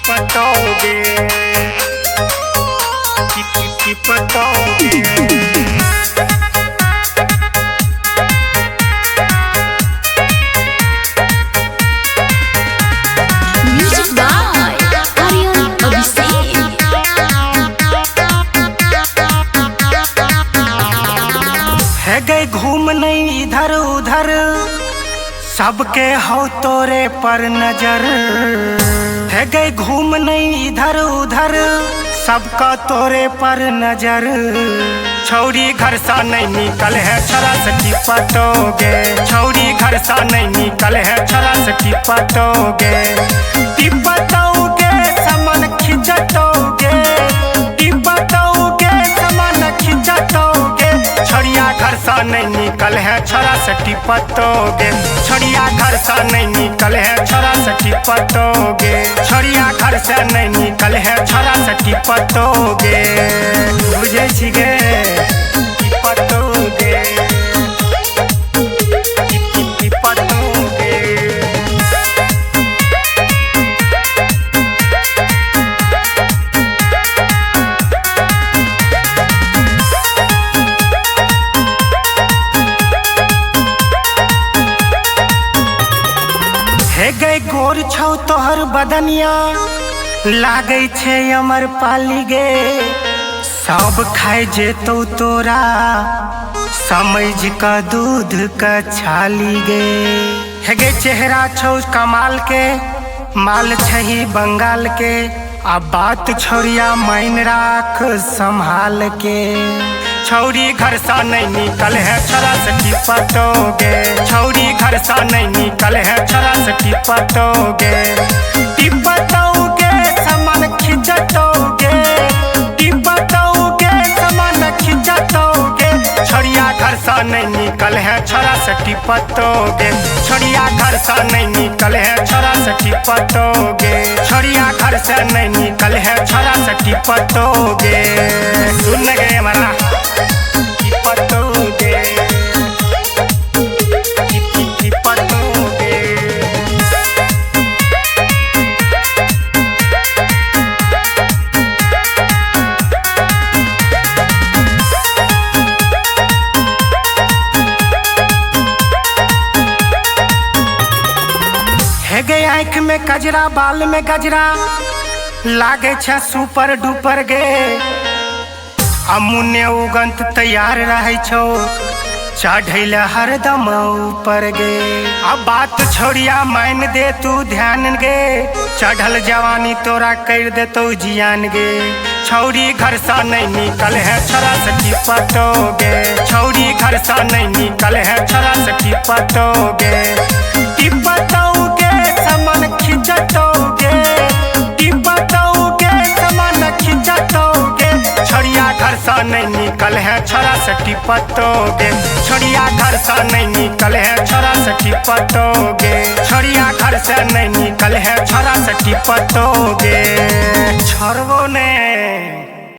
पटोगे पटोगे। Music by Aryan Abhishek। है गए घूम नहीं इधर उधर, सबके हो तोरे पर नजर। है गए घूम नहीं इधर उधर, सबका तोरे पर नजर। छौरी घर सा नहीं निकल है छरा से टिपटोगे। छौरी घर सा नहीं निकल है छरा से टिपटोगे। टिपटोगे सामान खिंचटोगे, टिपटोगे सामान खिंचटोगे। छड़िया घर सा नहीं निकल है छरा से टिपटोगे। छड़िया घर सा नहीं निकल है छरा से टिपटोगे। छड़िया घर से नहीं निकल है छरा से टिपटोगे। बुझे छिगे टिपटोगे टिपटोगे। हे गए गोर छौ तोहर बदनिया, लागे छे अमर पाली गे। सब खाए जेतो तोरा, समझ का दूध का छाली गे। हे गे चेहरा छौ कमाल के, माल छही बंगाल के। अब बात छोरिया माइन राख संभाल के। छौरी घर सा नहीं निकल है छरा से टिपटोगे। छौरी घर सा नहीं निकल है छरा से टिपटोगे। टिपटोगे सामान खिंचटोगे, टिपटोगे सामान खिंचटोगे। छड़िया घर सा नहीं निकल है छरा से टिपटोगे। छड़िया घर सा नहीं निकल है छरा से टिपटोगे। छड़िया घर से नहीं निकल है छरा से टिपटोगे। सुन गए हमारा टिपटोगे टिपटोगे। है गए आँख में कजरा, बाल में गजरा, लागे छे सुपर डुपर गे। अमुन्य उगंत तैयार रहे छो, चढ़ैल हरदम ऊपर गे। अब बात छोड़िया मान दे तू ध्यान गे। चढ़ल जवानी तोरा कर दे तो जियान गे। छौरी घर सा नहीं निकल है छरा से टिपटोगे। छौरी घर सा नहीं निकल है छरा से टिपटोगे। टिपटोगे सामान खिंचटोगे, टिपटोगे सामान खिंचटोगे। छड़िया घर सा नहीं निकल है छरा से टिपटोगे। छड़िया घर सा नहीं निकल है छरा से टिपटोगे। छड़िया घर से नहीं निकल है छरा से टिपटोगे। छोड़बो ने।